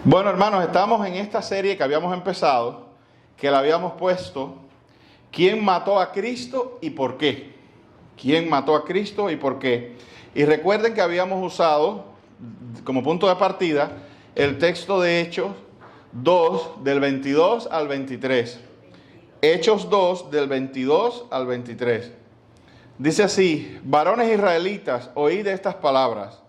Bueno, hermanos, estamos en esta serie que habíamos empezado, que la habíamos puesto, ¿quién mató a Cristo y por qué? ¿Quién mató a Cristo y por qué? Y recuerden que habíamos usado como punto de partida el texto de Hechos 2, del 22 al 23. Hechos 2, del 22 al 23. Dice así: varones israelitas, oíd estas palabras.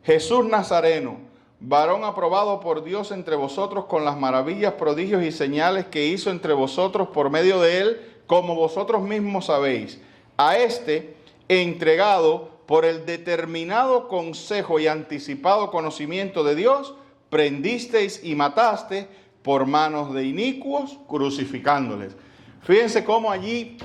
Jesús Nazareno, varón aprobado por Dios entre vosotros con las maravillas, prodigios y señales que hizo entre vosotros por medio de él, como vosotros mismos sabéis. A este, entregado por el determinado consejo y anticipado conocimiento de Dios, prendisteis y mataste por manos de inicuos, crucificándoles. Fíjense cómo allí,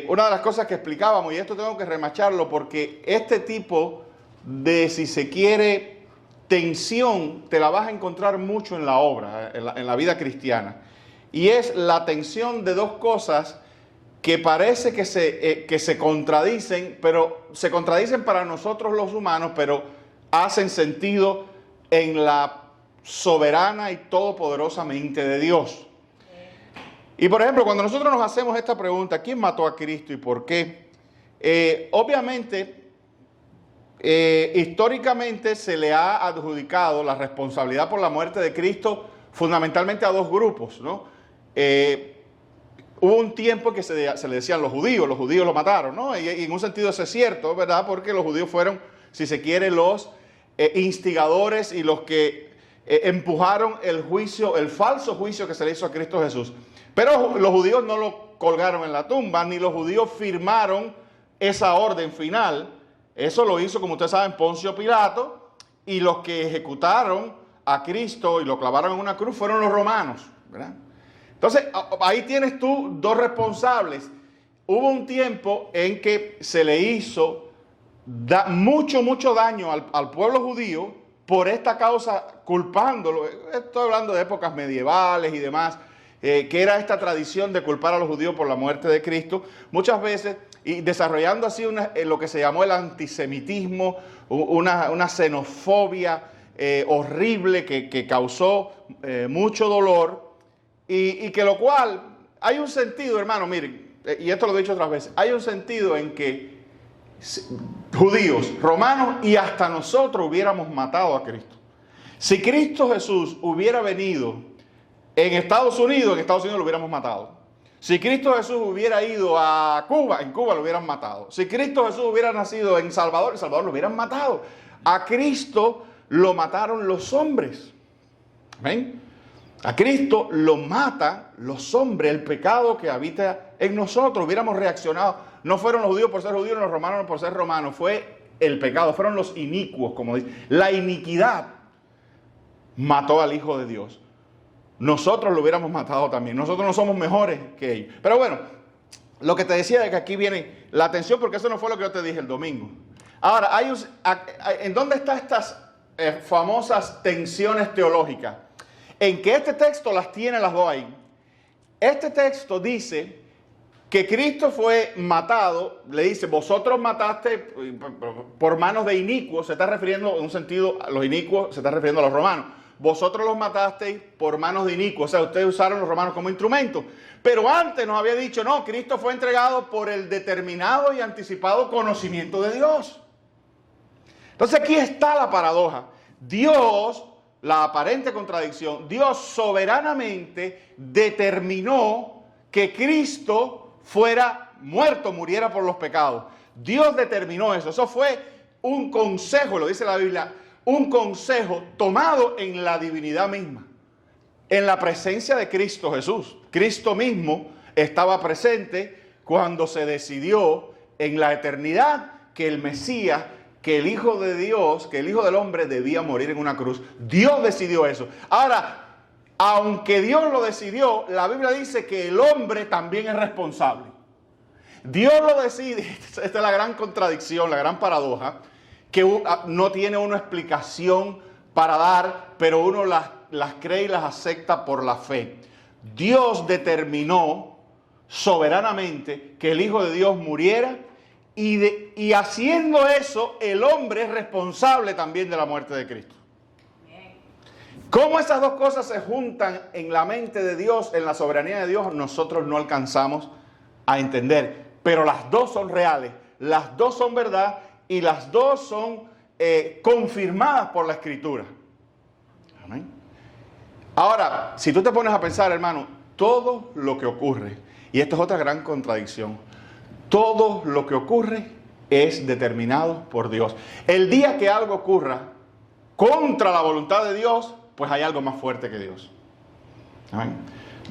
una de las cosas que explicábamos, y esto tengo que remacharlo porque este tipo de, si se quiere, tensión te la vas a encontrar mucho en la obra, en la vida cristiana. Y es la tensión de dos cosas que parece que se contradicen, pero se contradicen para nosotros los humanos, pero hacen sentido en la soberana y todopoderosa mente de Dios. Y por ejemplo, cuando nosotros nos hacemos esta pregunta, ¿quién mató a Cristo y por qué? Obviamente, históricamente se le ha adjudicado la responsabilidad por la muerte de Cristo fundamentalmente a dos grupos, ¿no? Hubo un tiempo que se le decían los judíos lo mataron, ¿no? Y en un sentido eso es cierto, ¿verdad? Porque los judíos fueron, si se quiere, los instigadores y los que empujaron el juicio, el falso juicio que se le hizo a Cristo Jesús. Pero los judíos no lo colgaron en la tumba, ni los judíos firmaron esa orden final. Eso lo hizo, como ustedes saben, Poncio Pilato, y los que ejecutaron a Cristo y lo clavaron en una cruz fueron los romanos, ¿verdad? Entonces, ahí tienes tú dos responsables. Hubo un tiempo en que se le hizo mucho daño al pueblo judío por esta causa, culpándolo. Estoy hablando de épocas medievales y demás, que era esta tradición de culpar a los judíos por la muerte de Cristo. Muchas veces, y desarrollando así lo que se llamó el antisemitismo, una xenofobia horrible que causó mucho dolor, y que lo cual, hay un sentido, hermano, miren, y esto lo he dicho otras veces, hay un sentido en que judíos, romanos y hasta nosotros hubiéramos matado a Cristo. Si Cristo Jesús hubiera venido en Estados Unidos lo hubiéramos matado. Si Cristo Jesús hubiera ido a Cuba, en Cuba lo hubieran matado. Si Cristo Jesús hubiera nacido en Salvador, lo hubieran matado. A Cristo lo mataron los hombres. ¿Ven? A Cristo lo matan los hombres, el pecado que habita en nosotros. Hubiéramos reaccionado. No fueron los judíos por ser judíos, los romanos por ser romanos. Fue el pecado, fueron los inicuos, como dice. La iniquidad mató al Hijo de Dios. Nosotros lo hubiéramos matado también. Nosotros no somos mejores que ellos. Pero bueno, lo que te decía es que aquí viene la atención, porque eso no fue lo que yo te dije el domingo. Ahora, ¿en dónde están estas famosas tensiones teológicas? En que este texto las tiene las dos ahí. Este texto dice que Cristo fue matado, le dice, vosotros mataste por manos de inicuos, se está refiriendo en un sentido, a los inicuos se está refiriendo a los romanos. Vosotros los matasteis por manos de inicuos, o sea, ustedes usaron los romanos como instrumento. Pero antes nos había dicho, no, Cristo fue entregado por el determinado y anticipado conocimiento de Dios. Entonces aquí está la paradoja. Dios, la aparente contradicción, Dios soberanamente determinó que Cristo fuera muerto, muriera por los pecados. Dios determinó eso. Eso fue un consejo, lo dice la Biblia, un consejo tomado en la divinidad misma, en la presencia de Cristo Jesús. Cristo mismo estaba presente cuando se decidió en la eternidad que el Mesías, que el Hijo de Dios, que el Hijo del Hombre debía morir en una cruz. Dios decidió eso. Ahora, aunque Dios lo decidió, la Biblia dice que el hombre también es responsable. Dios lo decide. Esta es la gran contradicción, la gran paradoja, que no tiene una explicación para dar, pero uno las cree y las acepta por la fe. Dios determinó soberanamente que el Hijo de Dios muriera y haciendo eso, el hombre es responsable también de la muerte de Cristo. ¿Cómo esas dos cosas se juntan en la mente de Dios, en la soberanía de Dios? Nosotros no alcanzamos a entender. Pero las dos son reales, las dos son verdad y las dos son confirmadas por la Escritura. Amén. Ahora, si tú te pones a pensar, hermano, todo lo que ocurre, y esto es otra gran contradicción, todo lo que ocurre es determinado por Dios. El día que algo ocurra contra la voluntad de Dios, pues hay algo más fuerte que Dios. Amén.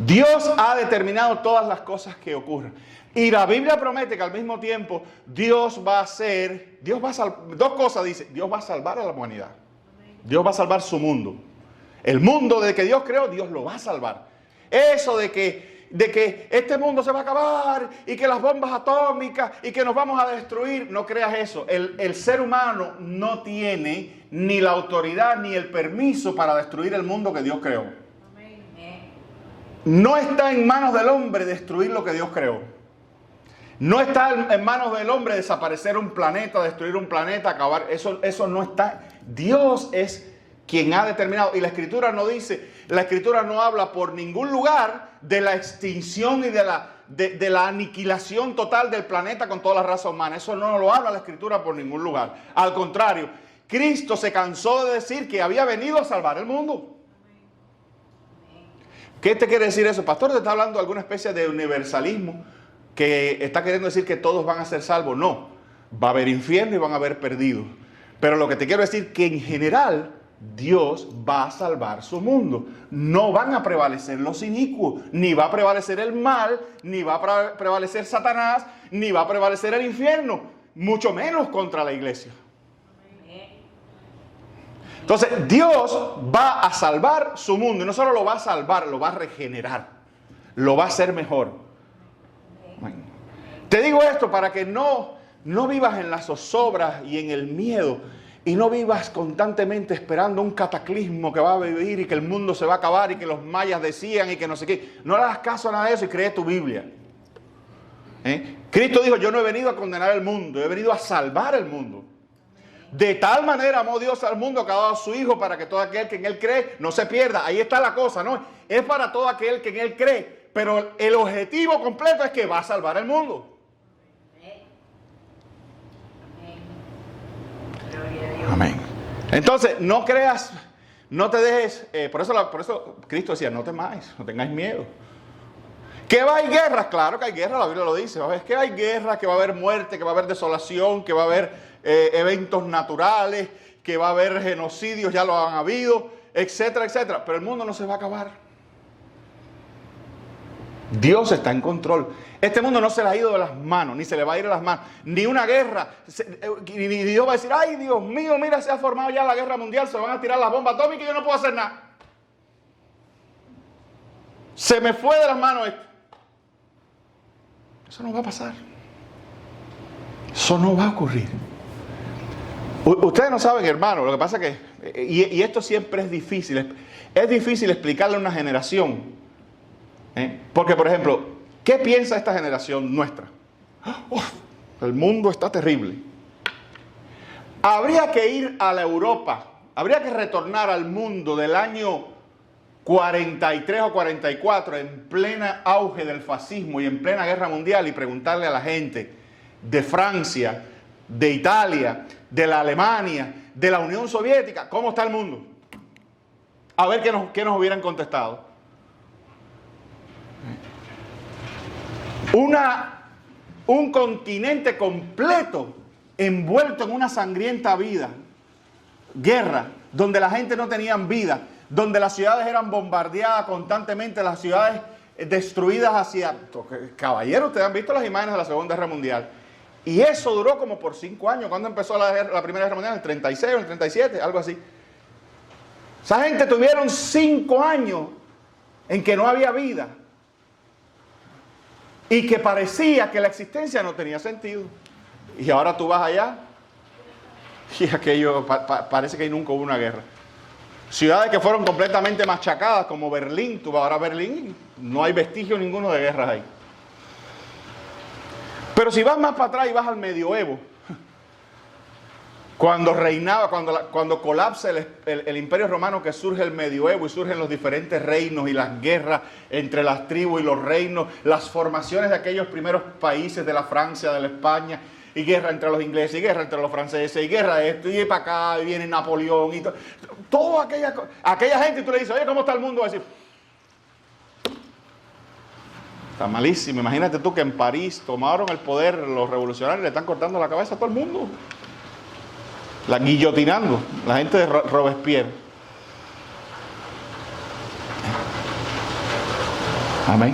Dios ha determinado todas las cosas que ocurren. Y la Biblia promete que al mismo tiempo Dios va a hacer, dos cosas dice, Dios va a salvar a la humanidad. Dios va a salvar su mundo. El mundo de que Dios creó, Dios lo va a salvar. Eso de que este mundo se va a acabar y que las bombas atómicas y que nos vamos a destruir, no creas eso. El ser humano no tiene ni la autoridad ni el permiso para destruir el mundo que Dios creó. No está en manos del hombre destruir lo que Dios creó. No está en manos del hombre desaparecer un planeta, destruir un planeta, acabar. Eso no está. Dios es quien ha determinado. Y la Escritura no dice, la Escritura no habla por ningún lugar de la extinción y de la aniquilación total del planeta con toda la raza humana. Eso no lo habla la Escritura por ningún lugar. Al contrario, Cristo se cansó de decir que había venido a salvar el mundo. ¿Qué te quiere decir eso? Pastor, ¿te está hablando de alguna especie de universalismo que está queriendo decir que todos van a ser salvos? No, va a haber infierno y van a haber perdidos. Pero lo que te quiero decir es que en general Dios va a salvar su mundo. No van a prevalecer los inicuos, ni va a prevalecer el mal, ni va a prevalecer Satanás, ni va a prevalecer el infierno, mucho menos contra la iglesia. Entonces Dios va a salvar su mundo, y no solo lo va a salvar, lo va a regenerar, lo va a hacer mejor. Te digo esto para que no vivas en las zozobras y en el miedo, y no vivas constantemente esperando un cataclismo que va a vivir y que el mundo se va a acabar y que los mayas decían y que no sé qué. No le hagas caso a nada de eso y cree tu Biblia. Cristo dijo, yo no he venido a condenar el mundo, he venido a salvar el mundo. De tal manera amó Dios al mundo que ha dado a su Hijo para que todo aquel que en Él cree no se pierda. Ahí está la cosa, ¿no? Es para todo aquel que en Él cree, pero el objetivo completo es que va a salvar el mundo. Amén. Entonces, no creas, no te dejes, por eso Cristo decía, no temáis, no tengáis miedo. ¿Que va a haber guerras? Claro que hay guerras, la Biblia lo dice. Es que hay guerras, que va a haber muerte, que va a haber desolación, que va a haber eventos naturales, que va a haber genocidios, ya lo han habido, etcétera, etcétera. Pero el mundo no se va a acabar. Dios está en control. Este mundo no se le ha ido de las manos, ni se le va a ir de las manos. Ni una guerra, ni Dios va a decir, ay Dios mío, mira, se ha formado ya la guerra mundial, se van a tirar las bombas atómicas y yo no puedo hacer nada. Se me fue de las manos esto. Eso no va a pasar. Eso no va a ocurrir. Ustedes no saben, hermano, lo que pasa es que, y esto siempre es difícil explicarle a una generación. Porque, por ejemplo, ¿qué piensa esta generación nuestra? El mundo está terrible. Habría que ir a la Europa, habría que retornar al mundo del año 43 o 44, en plena auge del fascismo y en plena guerra mundial, y preguntarle a la gente de Francia, de Italia, de la Alemania, de la Unión Soviética, ¿cómo está el mundo? A ver qué nos hubieran contestado. Un continente completo envuelto en una sangrienta guerra, donde la gente no tenía vida, donde las ciudades eran bombardeadas constantemente, las ciudades destruidas hacia... Caballeros, ustedes han visto las imágenes de la Segunda Guerra Mundial. Y eso duró como por 5 años. ¿Cuándo empezó la Primera Guerra Mundial? ¿En el 36 o en el 37? Algo así. Esa gente tuvieron 5 años en que no había vida. Y que parecía que la existencia no tenía sentido. Y ahora tú vas allá y aquello parece que nunca hubo una guerra. Ciudades que fueron completamente machacadas, como Berlín. Tú vas ahora a Berlín y no hay vestigio ninguno de guerras ahí. Pero si vas más para atrás y vas al medioevo, Cuando reinaba, cuando colapsa el Imperio Romano, que surge el medioevo y surgen los diferentes reinos y las guerras entre las tribus y los reinos, las formaciones de aquellos primeros países de la Francia, de la España, y guerra entre los ingleses, y guerra entre los franceses, y guerra de esto, y para acá, y viene Napoleón, y toda aquella gente, y tú le dices, oye, ¿cómo está el mundo? Va a decir, está malísimo. Imagínate tú que en París tomaron el poder los revolucionarios y le están cortando la cabeza a todo el mundo. La guillotinando, la gente de Robespierre. Amén.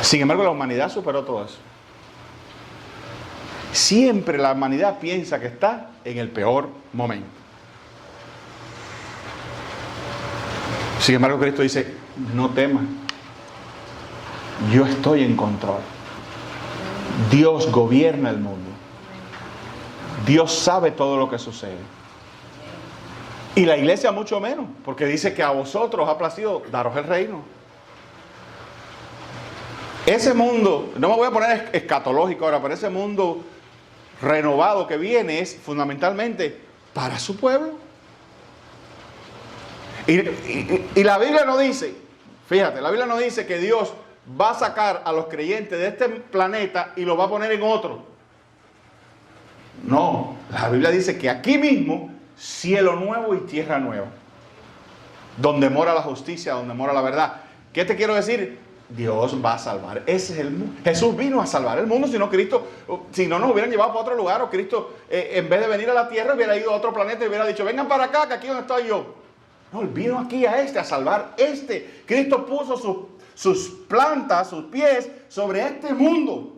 Sin embargo, la humanidad superó todo eso. Siempre la humanidad piensa que está en el peor momento. Sin embargo, Cristo dice, no temas. Yo estoy en control. Dios gobierna el mundo. Dios sabe todo lo que sucede. Y la iglesia mucho menos, porque dice que a vosotros ha placido daros el reino. Ese mundo, no me voy a poner escatológico ahora, pero ese mundo renovado que viene es fundamentalmente para su pueblo. Y la Biblia no dice, fíjate, la Biblia no dice que Dios va a sacar a los creyentes de este planeta y los va a poner en otro. No, la Biblia dice que aquí mismo, cielo nuevo y tierra nueva, donde mora la justicia, donde mora la verdad. ¿Qué te quiero decir? Dios va a salvar. Ese es el mundo. Jesús vino a salvar el mundo, si no nos hubieran llevado para otro lugar, o Cristo, en vez de venir a la tierra, hubiera ido a otro planeta y hubiera dicho, vengan para acá, que aquí donde estoy yo. No, Él vino aquí a salvar Cristo puso sus plantas, sus pies sobre este mundo.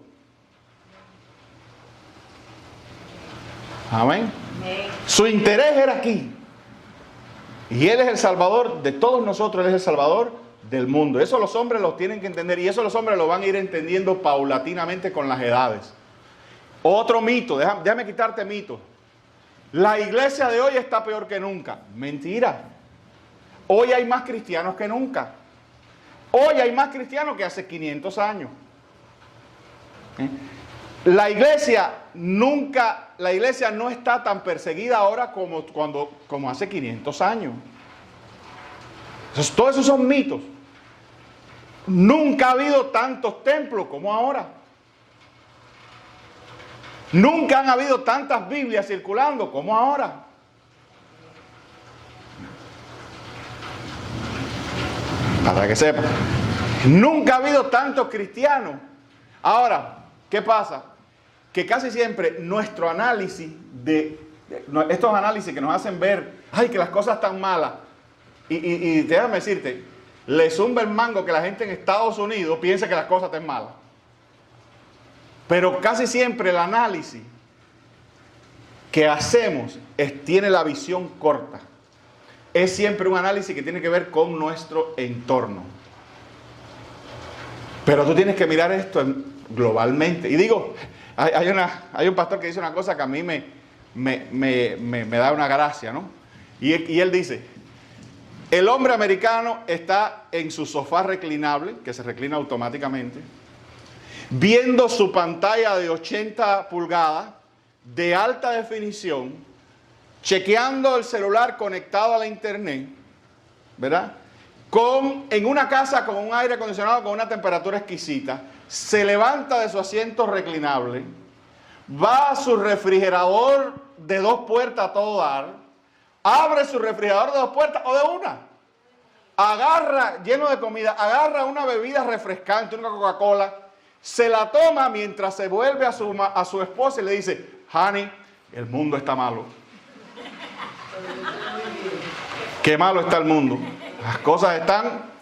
Amén. Su interés era aquí. Y Él es el Salvador de todos nosotros. Él es el Salvador del mundo. Eso los hombres lo tienen que entender. Y eso los hombres lo van a ir entendiendo paulatinamente con las edades. Otro mito. Déjame quitarte mito. La iglesia de hoy está peor que nunca. Mentira. Hoy hay más cristianos que nunca. Hoy hay más cristianos que hace 500 años. La iglesia no está tan perseguida ahora como hace 500 años. Todos esos son mitos. Nunca ha habido tantos templos como ahora. Nunca han habido tantas Biblias circulando como ahora. Para que sepan. Nunca ha habido tantos cristianos. Ahora, ¿qué pasa? Que casi siempre nuestro análisis estos análisis que nos hacen ver, ay, que las cosas están malas, y déjame decirte, le zumba el mango que la gente en Estados Unidos piense que las cosas están malas. Pero casi siempre el análisis que hacemos tiene la visión corta. Es siempre un análisis que tiene que ver con nuestro entorno. Pero tú tienes que mirar esto globalmente. Y digo, hay un pastor que dice una cosa que a mí me da una gracia, ¿no? Y él dice, el hombre americano está en su sofá reclinable, que se reclina automáticamente, viendo su pantalla de 80 pulgadas, de alta definición, chequeando el celular conectado a la internet, ¿verdad? En una casa con un aire acondicionado con una temperatura exquisita, se levanta de su asiento reclinable, va a su refrigerador de 2 puertas a todo dar, abre su refrigerador de 2 puertas o de una, agarra, lleno de comida, agarra una bebida refrescante, una Coca-Cola, se la toma mientras se vuelve a su esposa y le dice, honey, el mundo está malo. Qué malo está el mundo. Las cosas están...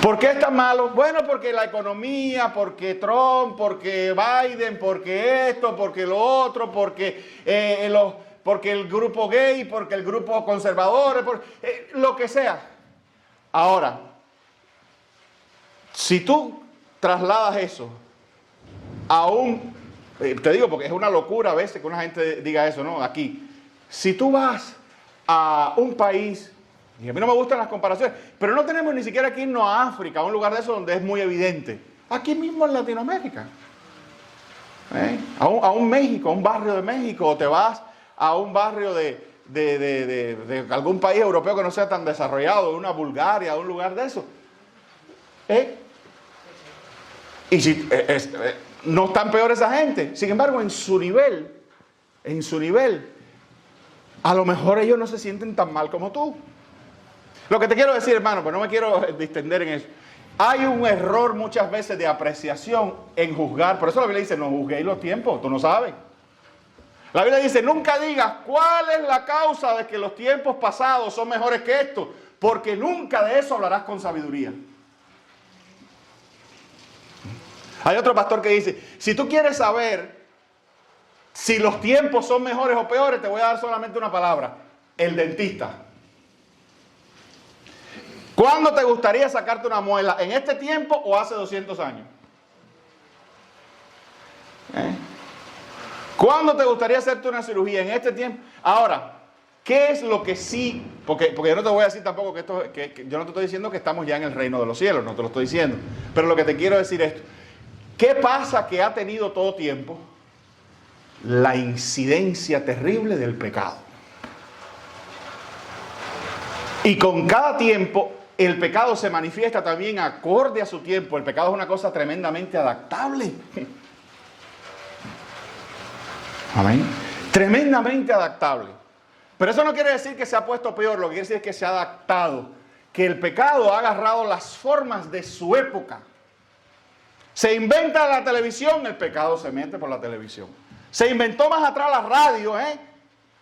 ¿Por qué está malo? Bueno, porque la economía, porque Trump, porque Biden, porque esto, porque lo otro, porque el grupo gay, porque el grupo conservador, lo que sea. Ahora, si tú trasladas eso a te digo porque es una locura a veces que una gente diga eso, ¿no? Aquí, si tú vas a un país, y a mí no me gustan las comparaciones, pero no tenemos ni siquiera que irnos a África, a un lugar de eso donde es muy evidente. Aquí mismo en Latinoamérica. A un México, a un barrio de México, o te vas a un barrio de algún país europeo que no sea tan desarrollado, de una Bulgaria, de un lugar de eso. Y si, no están peor esa gente. Sin embargo, en su nivel, a lo mejor ellos no se sienten tan mal como tú. Lo que te quiero decir, hermano, pero no me quiero distender en eso. Hay un error muchas veces de apreciación en juzgar. Por eso la Biblia dice, no juzguéis los tiempos, tú no sabes. La Biblia dice, nunca digas cuál es la causa de que los tiempos pasados son mejores que estos, porque nunca de eso hablarás con sabiduría. Hay otro pastor que dice, si tú quieres saber si los tiempos son mejores o peores, te voy a dar solamente una palabra, el dentista. ¿Cuándo te gustaría sacarte una muela? ¿En este tiempo o hace 200 años? ¿Cuándo te gustaría hacerte una cirugía? ¿En este tiempo? Ahora, ¿qué es lo que sí? Porque yo no te voy a decir tampoco que yo no te estoy diciendo que estamos ya en el reino de los cielos, no te lo estoy diciendo. Pero lo que te quiero decir es esto. ¿Qué pasa que ha tenido todo tiempo? La incidencia terrible del pecado. Y con cada tiempo el pecado se manifiesta también acorde a su tiempo. El pecado es una cosa tremendamente adaptable. Amén. Tremendamente adaptable. Pero eso no quiere decir que se ha puesto peor, lo que quiere decir es que se ha adaptado. Que el pecado ha agarrado las formas de su época. Se inventa la televisión, el pecado se mete por la televisión. Se inventó más atrás la radio,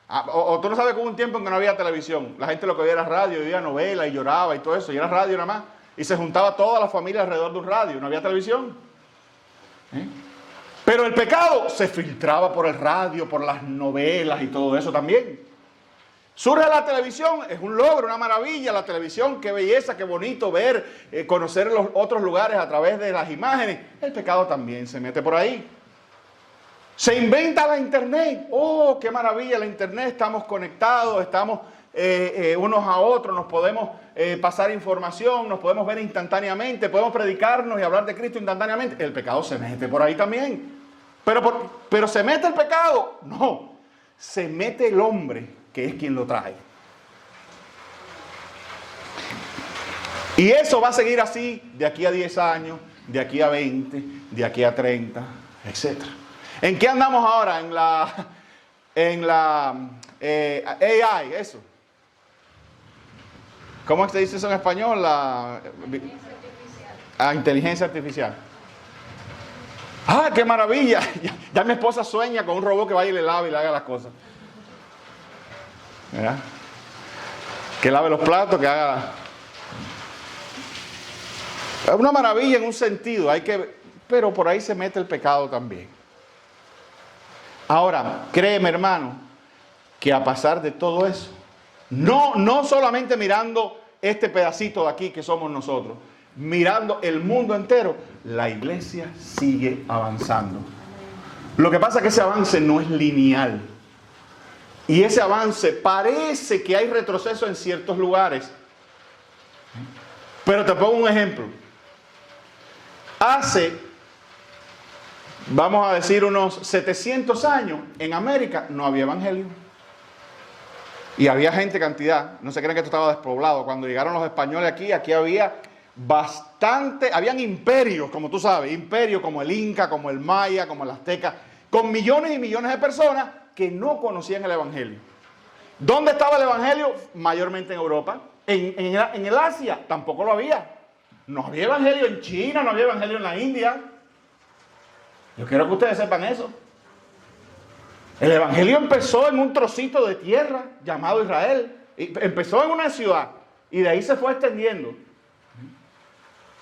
O tú no sabes que hubo un tiempo en que no había televisión. La gente lo que veía era radio, veía novelas y lloraba y todo eso. Y era radio nada más. Y se juntaba toda la familia alrededor de un radio. No había televisión. Pero el pecado se filtraba por el radio, por las novelas y todo eso también. Surge la televisión, es un logro, una maravilla. La televisión, qué belleza, qué bonito ver, conocer los otros lugares a través de las imágenes. El pecado también se mete por ahí. Se inventa la internet. ¡Oh, qué maravilla la internet! Estamos conectados, estamos unos a otros, nos podemos pasar información, nos podemos ver instantáneamente, podemos predicarnos y hablar de Cristo instantáneamente. El pecado se mete por ahí también. Pero ¿se mete el pecado? No, se mete el hombre, que es quien lo trae. Y eso va a seguir así de aquí a 10 años, de aquí a 20, de aquí a 30, etc. ¿En qué andamos ahora? En la AI, eso. ¿Cómo se dice eso en español? Inteligencia artificial. ¡Ah, qué maravilla! Ya mi esposa sueña con un robot que vaya y le lave y le haga las cosas. ¿Verdad? Que lave los platos, que haga... Es una maravilla en un sentido, pero por ahí se mete el pecado también. Ahora, créeme, hermano, que a pasar de todo eso, no solamente mirando este pedacito de aquí que somos nosotros, mirando el mundo entero, la iglesia sigue avanzando. Lo que pasa es que ese avance no es lineal. Y ese avance parece que hay retroceso en ciertos lugares. Pero te pongo un ejemplo. Hace, vamos a decir, unos 700 años, en América no había evangelio. Y había gente cantidad. No se creen que esto estaba despoblado. Cuando llegaron los españoles aquí había bastante, habían imperios, como tú sabes, imperios como el Inca, como el Maya, como el Azteca, con millones y millones de personas que no conocían el evangelio. ¿Dónde estaba el evangelio? Mayormente en Europa. En el Asia tampoco lo había. No había evangelio en China, no había evangelio en la India. Yo quiero que ustedes sepan eso. El evangelio empezó en un trocito de tierra llamado Israel. Empezó en una ciudad y de ahí se fue extendiendo.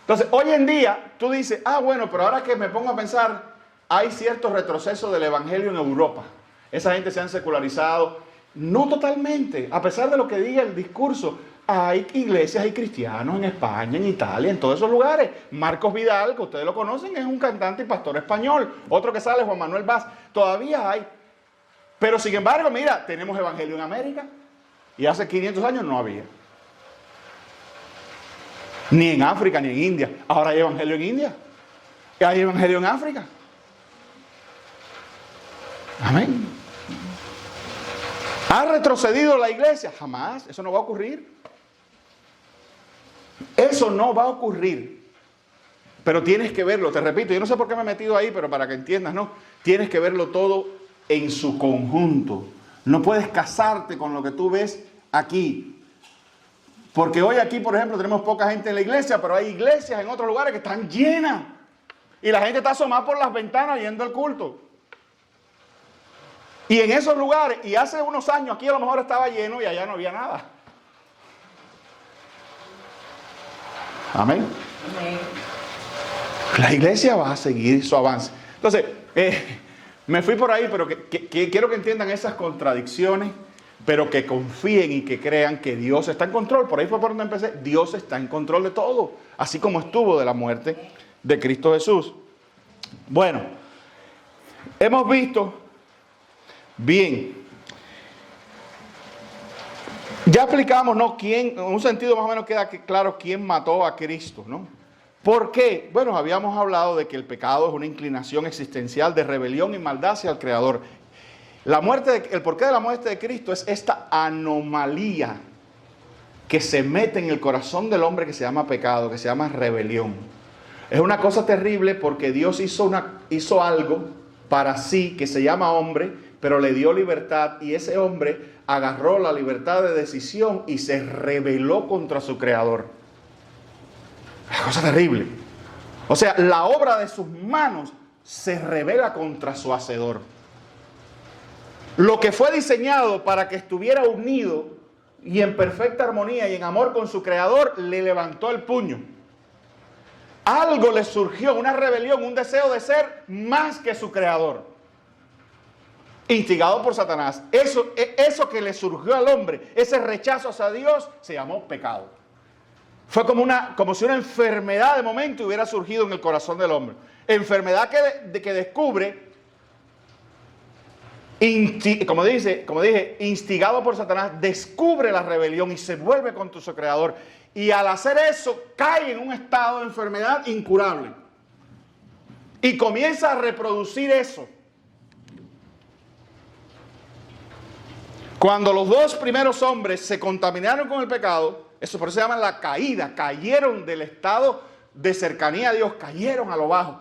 Entonces, hoy en día, tú dices, bueno, pero ahora que me pongo a pensar, hay cierto retroceso del evangelio en Europa. Esa gente se han secularizado. No totalmente, a pesar de lo que diga el discurso. Hay iglesias, hay cristianos en España, en Italia, en todos esos lugares. Marcos Vidal, que ustedes lo conocen, es un cantante y pastor español. Otro que sale, Juan Manuel Vaz. Todavía hay. Pero sin embargo, mira, tenemos evangelio en América. Y hace 500 años no había. Ni en África, ni en India. Ahora hay evangelio en India. Y hay evangelio en África. Amén. ¿Ha retrocedido la iglesia? Jamás. Eso no va a ocurrir. Eso no va a ocurrir. Pero tienes que verlo. Te repito, yo no sé por qué me he metido ahí, pero para que entiendas, ¿no? Tienes que verlo todo en su conjunto. No puedes casarte con lo que tú ves aquí. Porque hoy aquí, por ejemplo, tenemos poca gente en la iglesia, pero hay iglesias en otros lugares que están llenas. Y la gente está asomada por las ventanas yendo al culto. Y en esos lugares, y hace unos años aquí a lo mejor estaba lleno y allá no había nada. Amén. Amén. La iglesia va a seguir su avance. Entonces, me fui por ahí, pero quiero que entiendan esas contradicciones, pero que confíen y que crean que Dios está en control. Por ahí fue por donde empecé. Dios está en control de todo, así como estuvo de la muerte de Cristo Jesús. Bueno, hemos visto bien. Ya explicamos, ¿no? En un sentido más o menos queda claro quién mató a Cristo, ¿no? ¿Por qué? Bueno, habíamos hablado de que el pecado es una inclinación existencial de rebelión y maldad hacia el Creador. El porqué de la muerte de Cristo es esta anomalía que se mete en el corazón del hombre que se llama pecado, que se llama rebelión. Es una cosa terrible porque Dios hizo algo para sí que se llama hombre, pero le dio libertad y ese hombre agarró la libertad de decisión y se rebeló contra su Creador. Es una cosa terrible. O sea, la obra de sus manos se rebela contra su Hacedor. Lo que fue diseñado para que estuviera unido y en perfecta armonía y en amor con su Creador, le levantó el puño. Algo le surgió, una rebelión, un deseo de ser más que su Creador. Instigado por Satanás. Eso que le surgió al hombre, ese rechazo hacia Dios, se llamó pecado. Fue como si una enfermedad de momento hubiera surgido en el corazón del hombre. Enfermedad que descubre, como dije, instigado por Satanás, descubre la rebelión y se vuelve contra su Creador. Y al hacer eso, cae en un estado de enfermedad incurable. Y comienza a reproducir eso. Cuando los dos primeros hombres se contaminaron con el pecado, eso por eso se llama la caída, cayeron del estado de cercanía a Dios, cayeron a lo bajo.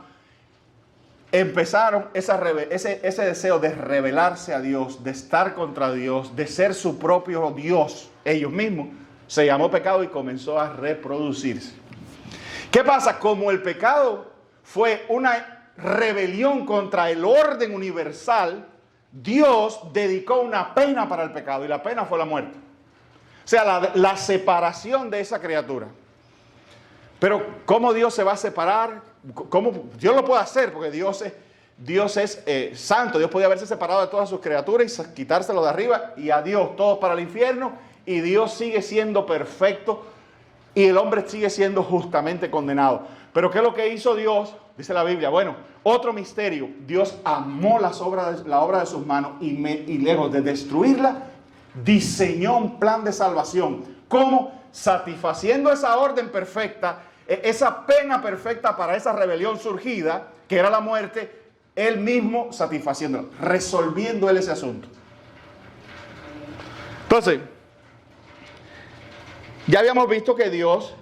Empezaron ese deseo de rebelarse a Dios, de estar contra Dios, de ser su propio Dios, ellos mismos, se llamó pecado y comenzó a reproducirse. ¿Qué pasa? Como el pecado fue una rebelión contra el orden universal, Dios dedicó una pena para el pecado y la pena fue la muerte. O sea, la separación de esa criatura. Pero ¿cómo Dios se va a separar? ¿Cómo Dios lo puede hacer? Porque Dios es santo. Dios podía haberse separado de todas sus criaturas y quitárselo de arriba y adiós, todos para el infierno. Y Dios sigue siendo perfecto y el hombre sigue siendo justamente condenado. Pero ¿qué es lo que hizo Dios? Dice la Biblia. Bueno, otro misterio. Dios amó la obra de sus manos y lejos de destruirla, diseñó un plan de salvación. ¿Cómo? Satisfaciendo esa orden perfecta, esa pena perfecta para esa rebelión surgida, que era la muerte, Él mismo satisfaciéndola, resolviendo Él ese asunto. Entonces, ya habíamos visto que Dios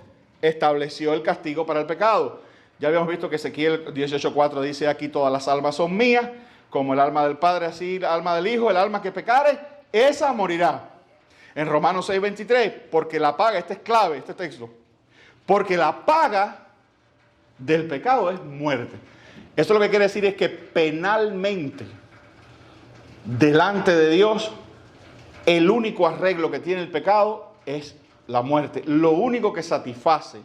estableció el castigo para el pecado. Ya habíamos visto que Ezequiel 18:4 dice: aquí todas las almas son mías, como el alma del Padre, así el alma del Hijo, el alma que pecare, esa morirá. En Romanos 6:23, porque la paga, este es clave, este texto, porque la paga del pecado es muerte. Esto lo que quiere decir es que penalmente, delante de Dios, el único arreglo que tiene el pecado es la muerte. Lo único que satisface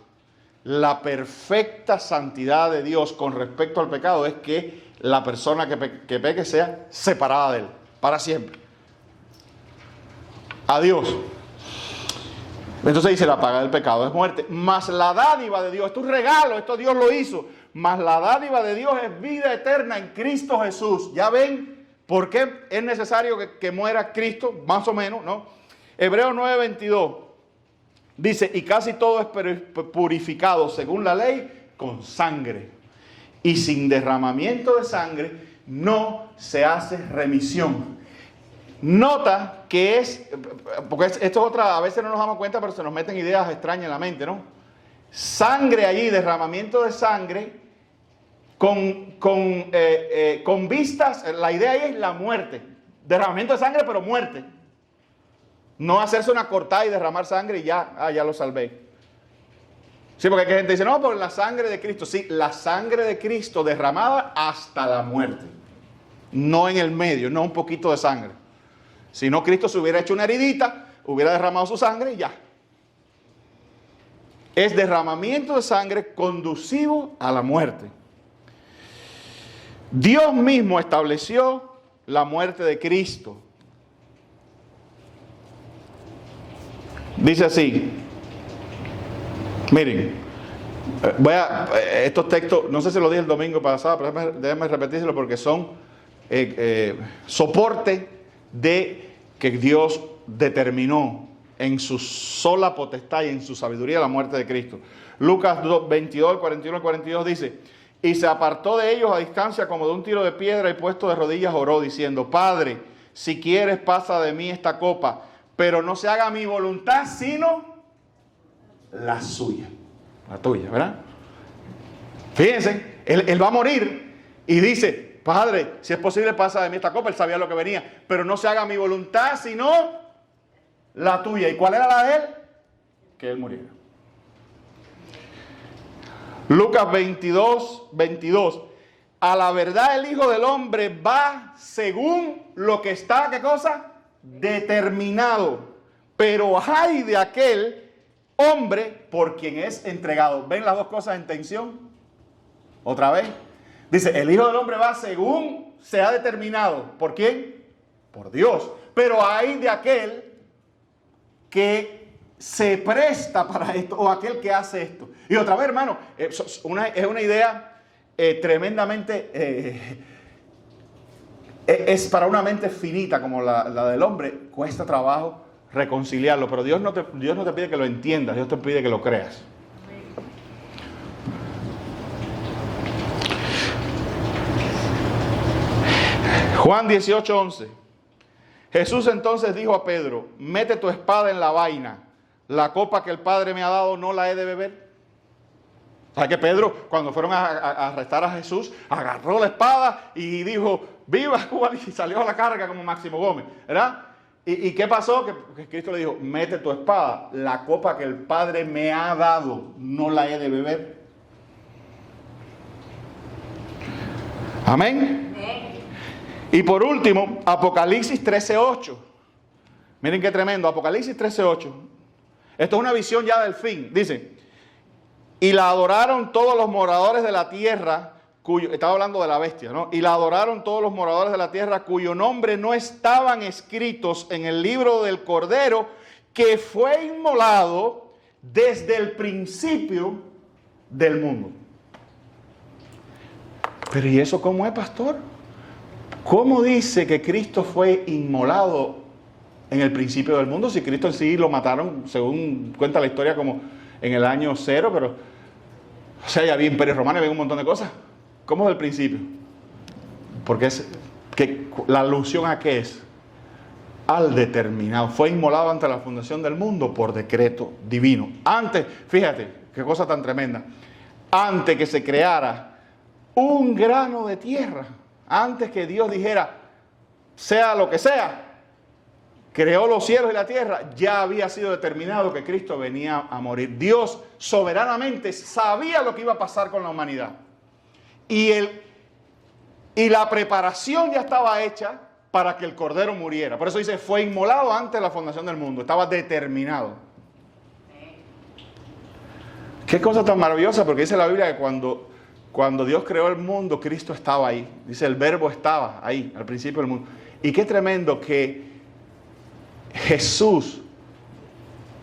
la perfecta santidad de Dios con respecto al pecado es que la persona que peque sea separada de Él para siempre. Adiós. Entonces dice: la paga del pecado es muerte, mas la dádiva de Dios, esto es un regalo, esto Dios lo hizo, mas la dádiva de Dios es vida eterna en Cristo Jesús. ¿Ya ven por qué es necesario que muera Cristo? Más o menos, ¿no? Hebreos 9:22 dice: y casi todo es purificado según la ley con sangre, y sin derramamiento de sangre no se hace remisión. Nota que es, porque esto es otra, a veces no nos damos cuenta, pero se nos meten ideas extrañas en la mente, ¿no? Sangre allí, derramamiento de sangre, con vistas, la idea ahí es la muerte. Derramamiento de sangre, pero muerte. No hacerse una cortada y derramar sangre y ya, ya lo salvé. Sí, porque hay gente que dice, no, por la sangre de Cristo. Sí, la sangre de Cristo derramada hasta la muerte. No en el medio, no un poquito de sangre. Si no, Cristo se hubiera hecho una heridita, hubiera derramado su sangre y ya. Es derramamiento de sangre conducivo a la muerte. Dios mismo estableció la muerte de Cristo. Dice así, miren, estos textos, no sé si lo dije el domingo pasado, pero déjenme repetírselo porque son soporte de que Dios determinó en su sola potestad y en su sabiduría la muerte de Cristo. Lucas 22, 41 al 42 dice, y se apartó de ellos a distancia como de un tiro de piedra y puesto de rodillas oró diciendo, Padre, si quieres pasa de mí esta copa, pero no se haga mi voluntad sino la suya, la tuya, ¿verdad? Fíjense, él va a morir y dice, Padre, si es posible pasa de mí esta copa. Él sabía lo que venía, pero no se haga mi voluntad sino la tuya. ¿Y cuál era la de él? Que él muriera. Lucas 22, 22. A la verdad el Hijo del Hombre va según lo que está, ¿qué cosa? Determinado. Pero ay de aquel hombre por quien es entregado. ¿Ven las dos cosas en tensión? Otra vez. Dice, el Hijo del Hombre va según se ha determinado. ¿Por quién? Por Dios. Pero hay de aquel que se presta para esto o aquel que hace esto. Y otra vez, hermano, es una idea tremendamente... es para una mente finita como la del hombre, cuesta trabajo reconciliarlo. Pero Dios no te pide que lo entiendas, Dios te pide que lo creas. Juan 18:11. Jesús entonces dijo a Pedro, mete tu espada en la vaina, la copa que el Padre me ha dado no la he de beber. O sea que Pedro, cuando fueron a arrestar a Jesús, agarró la espada y dijo, viva Cuba, y salió a la carga como Máximo Gómez, ¿verdad? ¿Y qué pasó? Que Cristo le dijo, mete tu espada, la copa que el Padre me ha dado no la he de beber. Amén. Y por último, Apocalipsis 13:8. Miren qué tremendo, Apocalipsis 13:8. Esto es una visión ya del fin. Dice, y la adoraron todos los moradores de la tierra, estaba hablando de la bestia, ¿no? Y la adoraron todos los moradores de la tierra, cuyo nombre no estaban escritos en el libro del Cordero, que fue inmolado desde el principio del mundo. Pero ¿y eso cómo es, pastor? ¿Cómo dice que Cristo fue inmolado en el principio del mundo? Si Cristo en sí lo mataron, según cuenta la historia, como en el año 0, pero, o sea, ya había imperio romano, había un montón de cosas. ¿Cómo del principio? Porque la alusión a qué es, al determinado. Fue inmolado ante la fundación del mundo por decreto divino. Antes, fíjate, qué cosa tan tremenda. Antes que se creara un grano de tierra, antes que Dios dijera, sea lo que sea, creó los cielos y la tierra, ya había sido determinado que Cristo venía a morir. Dios soberanamente sabía lo que iba a pasar con la humanidad. Y la preparación ya estaba hecha para que el Cordero muriera. Por eso dice, fue inmolado antes de la fundación del mundo. Estaba determinado. Qué cosa tan maravillosa, porque dice la Biblia que cuando Dios creó el mundo, Cristo estaba ahí. Dice, el verbo estaba ahí, al principio del mundo. Y qué tremendo que Jesús,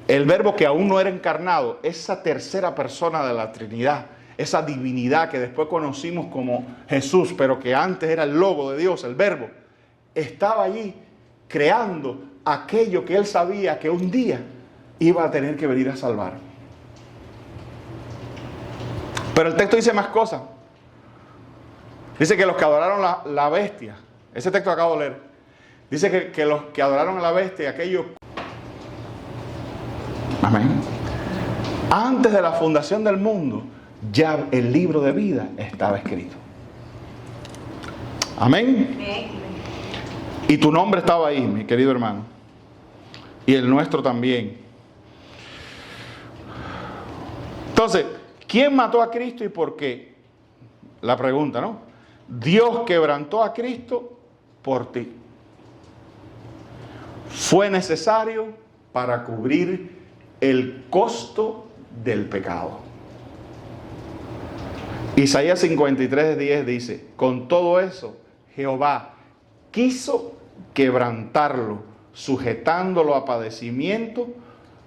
el verbo que aún no era encarnado, esa tercera persona de la Trinidad, esa divinidad que después conocimos como Jesús, pero que antes era el logo de Dios, el verbo, estaba allí creando aquello que él sabía que un día iba a tener que venir a salvar. Pero el texto dice más cosas. Dice que los que adoraron la bestia, ese texto que acabo de leer, dice que los que adoraron a la bestia, aquellos... Amén. Antes de la fundación del mundo, ya el libro de vida estaba escrito. Amén. Y tu nombre estaba ahí, mi querido hermano. Y el nuestro también. Entonces, ¿quién mató a Cristo y por qué? La pregunta, ¿no? Dios quebrantó a Cristo por ti. Fue necesario para cubrir el costo del pecado. Isaías 53:10 dice: con todo eso, Jehová quiso quebrantarlo, sujetándolo a padecimiento.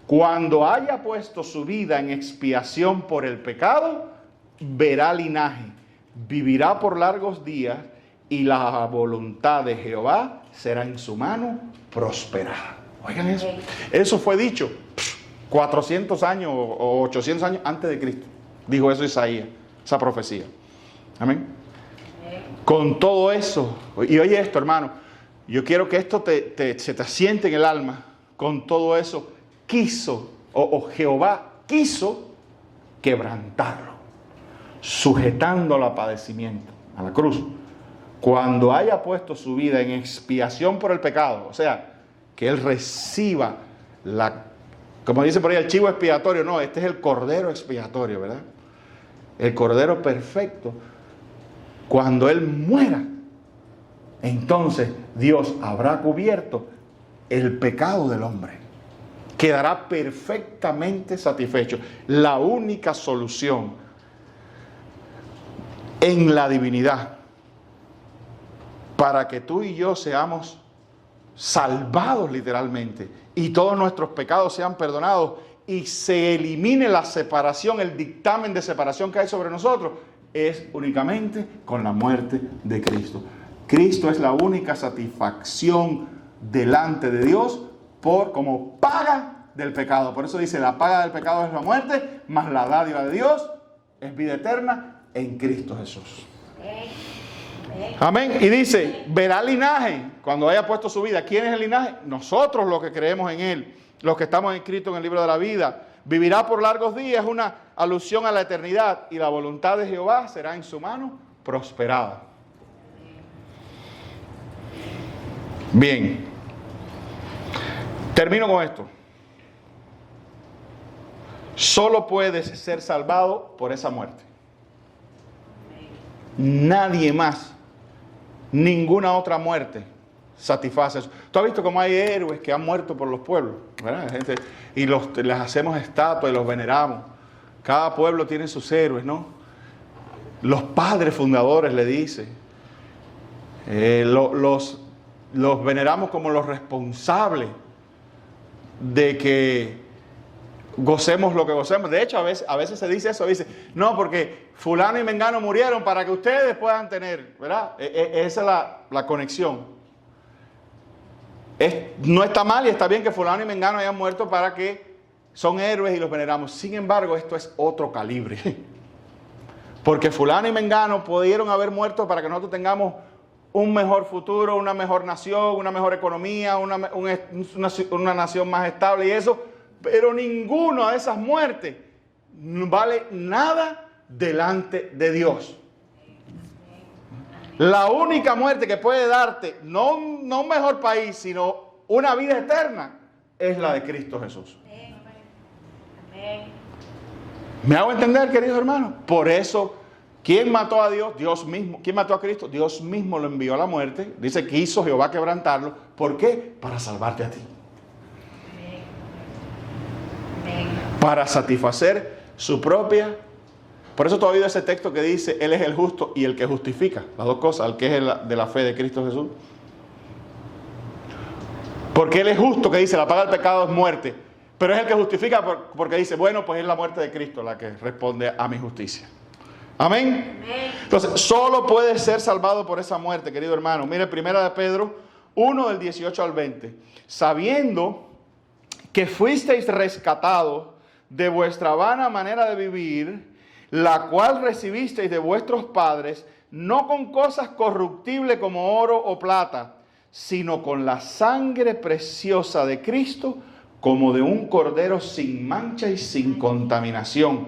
Cuando haya puesto su vida en expiación por el pecado, verá linaje, vivirá por largos días, y la voluntad de Jehová será en su mano prosperada. Oigan eso. Eso fue dicho 400 años o 800 años antes de Cristo. Dijo eso Isaías, esa profecía. Amén. Con todo eso, y oye esto, hermano, yo quiero que esto se te asiente en el alma. Con todo eso, quiso, o Jehová quiso quebrantarlo, sujetándolo a padecimiento, a la cruz. Cuando haya puesto su vida en expiación por el pecado, o sea, que Él reciba como dice por ahí, el chivo expiatorio. No, este es el cordero expiatorio, ¿verdad? El cordero perfecto. Cuando Él muera, entonces Dios habrá cubierto el pecado del hombre. Quedará perfectamente satisfecho. La única solución en la divinidad para que tú y yo seamos salvados literalmente y todos nuestros pecados sean perdonados y se elimine la separación, el dictamen de separación que hay sobre nosotros, es únicamente con la muerte de Cristo. Cristo es la única satisfacción delante de Dios como paga del pecado. Por eso dice: la paga del pecado es la muerte, mas la dádiva de Dios es vida eterna en Cristo Jesús. Amén. Y dice: verá linaje cuando haya puesto su vida. ¿Quién es el linaje? Nosotros, los que creemos en Él, los que estamos inscritos en el libro de la vida. Vivirá por largos días, una alusión a la eternidad, y la voluntad de Jehová será en su mano prosperada. Bien, termino con esto. Solo puedes ser salvado por esa muerte. Nadie más, ninguna otra muerte satisface eso. Tú has visto cómo hay héroes que han muerto por los pueblos, ¿verdad? Gente, y les hacemos estatuas y los veneramos. Cada pueblo tiene sus héroes, ¿no? Los padres fundadores le dicen. Los veneramos como los responsables de que gocemos lo que gocemos. De hecho, a veces se dice eso, dice: no, porque fulano y mengano murieron para que ustedes puedan tener, ¿verdad? Esa es la conexión. No está mal y está bien que fulano y mengano hayan muerto para que son héroes y los veneramos. Sin embargo, esto es otro calibre. Porque fulano y mengano pudieron haber muerto para que nosotros tengamos un mejor futuro, una mejor nación, una mejor economía, una nación más estable y eso. Pero ninguna de esas muertes vale nada delante de Dios. La única muerte que puede darte, no un mejor país, sino una vida eterna, es la de Cristo Jesús. ¿Me hago entender, queridos hermanos? Por eso, ¿quién mató a Dios? Dios mismo. ¿Quién mató a Cristo? Dios mismo lo envió a la muerte. Dice que hizo Jehová quebrantarlo. ¿Por qué? Para salvarte a ti. Para satisfacer su propia. Por eso tú has oído ese texto que dice: Él es el justo y el que justifica. Las dos cosas, el que es de la fe de Cristo Jesús. Porque Él es justo, que dice: la paga del pecado es muerte. Pero es el que justifica porque dice: bueno, pues es la muerte de Cristo la que responde a mi justicia. Amén. Entonces, solo puede ser salvado por esa muerte, querido hermano. Mire, 1 de Pedro 1, del 18 al 20. Sabiendo que fuisteis rescatados de vuestra vana manera de vivir, la cual recibisteis de vuestros padres, no con cosas corruptibles como oro o plata, sino con la sangre preciosa de Cristo, como de un cordero sin mancha y sin contaminación,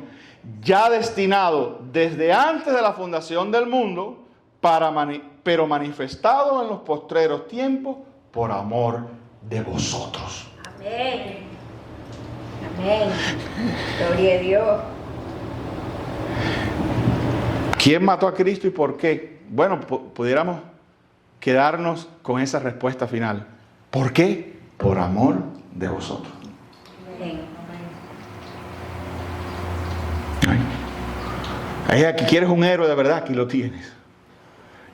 ya destinado desde antes de la fundación del mundo, pero manifestado en los postreros tiempos por amor de vosotros. Amén. Amén. Gloria a Dios. ¿Quién mató a Cristo y por qué? Bueno, pudiéramos quedarnos con esa respuesta final. ¿Por qué? Por amor de vosotros. Amén. Aquí quieres un héroe de verdad, aquí lo tienes.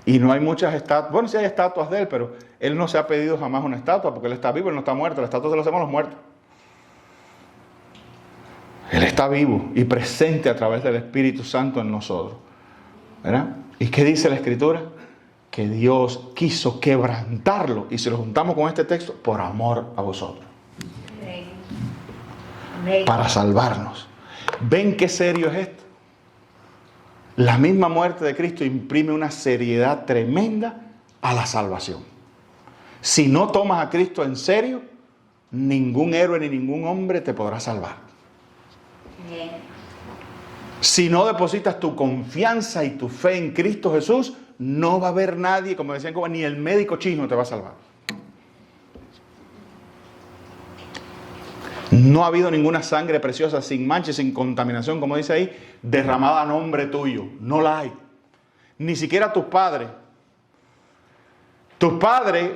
Y no hay muchas estatuas. Bueno, sí hay estatuas de él, pero él no se ha pedido jamás una estatua porque él está vivo, él no está muerto. Las estatuas se las hacemos a los muertos. Él está vivo y presente a través del Espíritu Santo en nosotros. ¿Verdad? ¿Y qué dice la Escritura? Que Dios quiso quebrantarlo. Y si lo juntamos con este texto, por amor a vosotros. Amén. Amén. Para salvarnos. ¿Ven qué serio es esto? La misma muerte de Cristo imprime una seriedad tremenda a la salvación. Si no tomas a Cristo en serio, ningún héroe ni ningún hombre te podrá salvar. Amén. Si no depositas tu confianza y tu fe en Cristo Jesús, no va a haber nadie, como decían, ni el médico chino te va a salvar. No ha habido ninguna sangre preciosa, sin mancha y sin contaminación, como dice ahí, derramada a nombre tuyo. No la hay. Ni siquiera tus padres. Tus padres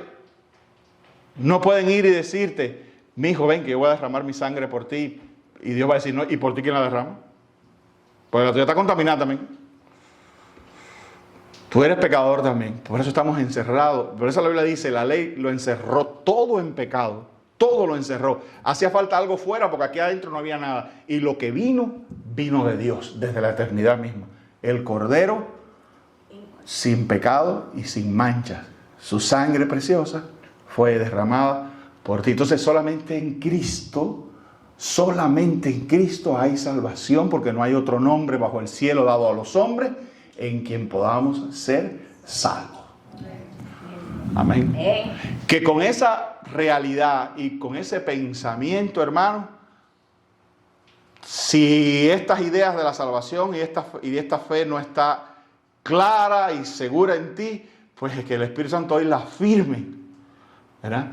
no pueden ir y decirte, mi hijo, ven que yo voy a derramar mi sangre por ti. Y Dios va a decir, no, ¿y por ti quién la derrama? Porque la tuya está contaminada también. Tú eres pecador también. Por eso estamos encerrados. Por eso la Biblia dice, la ley lo encerró todo en pecado. Todo lo encerró. Hacía falta algo fuera porque aquí adentro no había nada. Y lo que vino, vino de Dios, desde la eternidad misma. El Cordero sin pecado y sin manchas. Su sangre preciosa fue derramada por ti. Entonces solamente en Cristo hay salvación, porque no hay otro nombre bajo el cielo dado a los hombres en quien podamos ser salvos. Amén. Que con esa realidad y con ese pensamiento, hermano, si estas ideas de la salvación y esta fe no está clara y segura en ti, pues es que el Espíritu Santo hoy la firme, ¿verdad?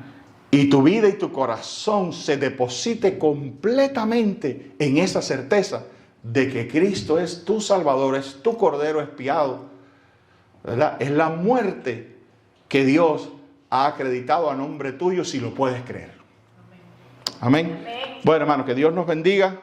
Y tu vida y tu corazón se deposite completamente en esa certeza de que Cristo es tu Salvador, es tu Cordero expiado, ¿verdad? Es la muerte que Dios ha acreditado a nombre tuyo, si lo puedes creer. Amén. Amén. Bueno, hermano, que Dios nos bendiga.